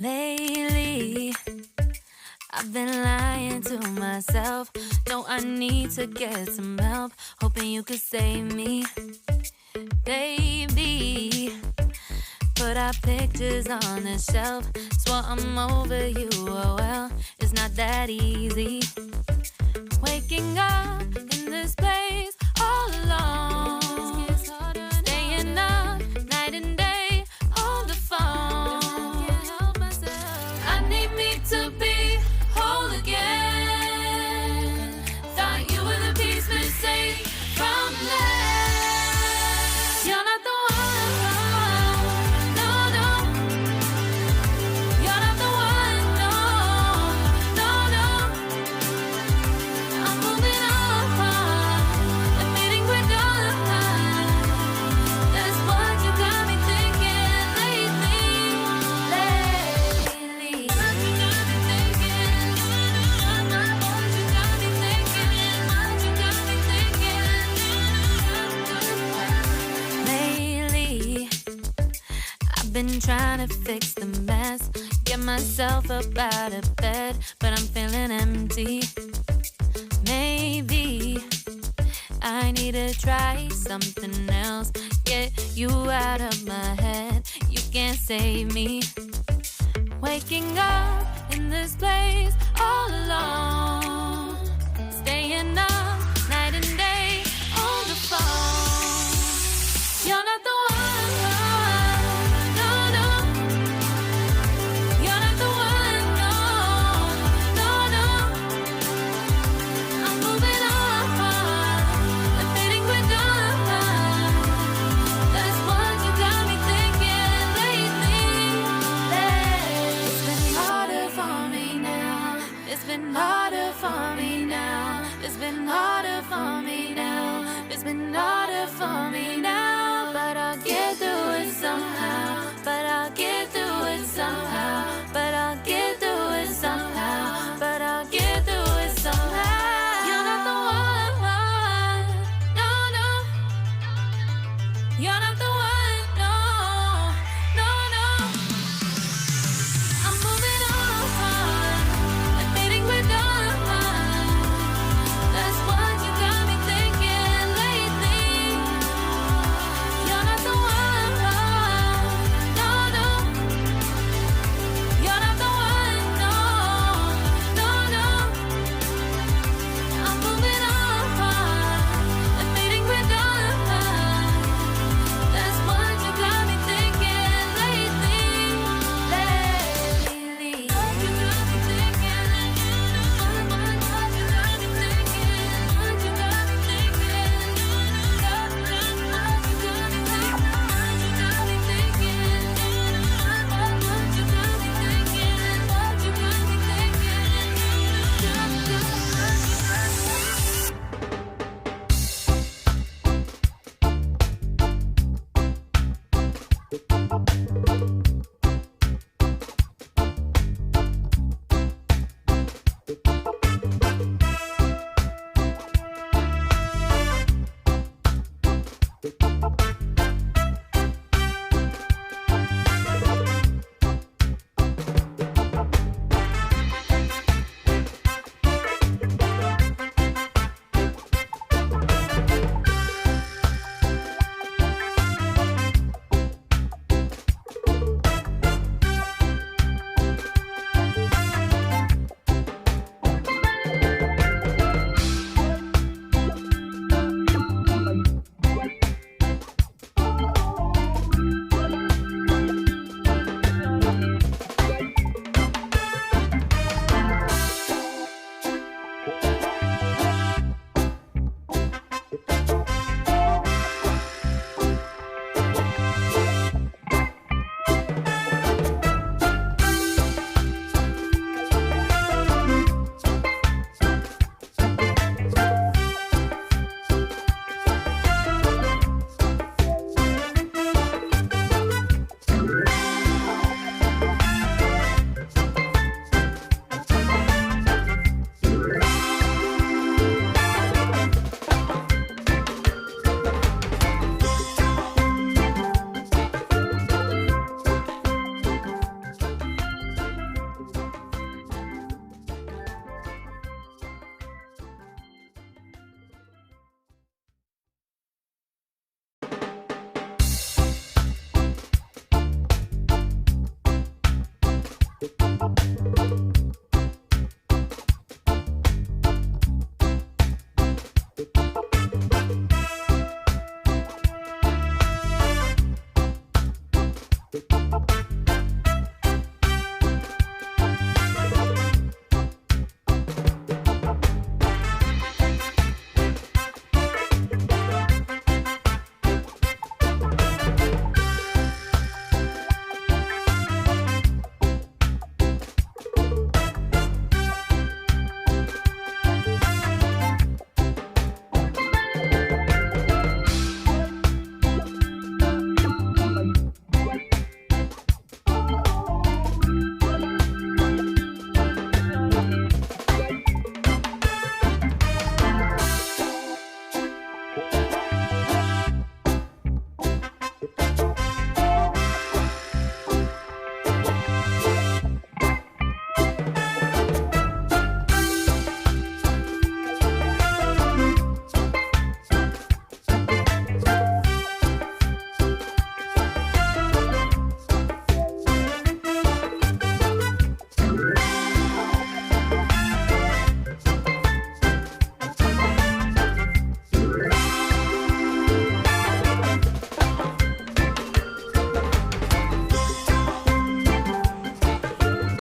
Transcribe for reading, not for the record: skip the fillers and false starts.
Lately, I've been lying to myself. No, I need to get some help. Hoping you could save me, baby. Put our pictures on the shelf. Swore I'm over you, oh well, it's not that easy. Waking up in this place all alone. Staying up night and day on the phone. I need me to be whole again. Thought you were the piece missing from last. You're not the one, no, no. You're not the one, no, no, no. I'm moving on, admitting we're done. That's what you got me thinking lately. What you got me thinking? What you got me thinking? What you got me thinking? Lately, I've been trying to fix the mess, get myself up out of bed, but I'm feeling empty. Maybe I need to try something else. Get you out of my head, you can't save me. Waking up in this place all alone. Staying up night and day on the phone. You're not the one, no, no. You're not the one, no, no, no. I'm moving on, admitting we're done. That's what you got me thinking lately. It's been harder for me now. It's been harder for me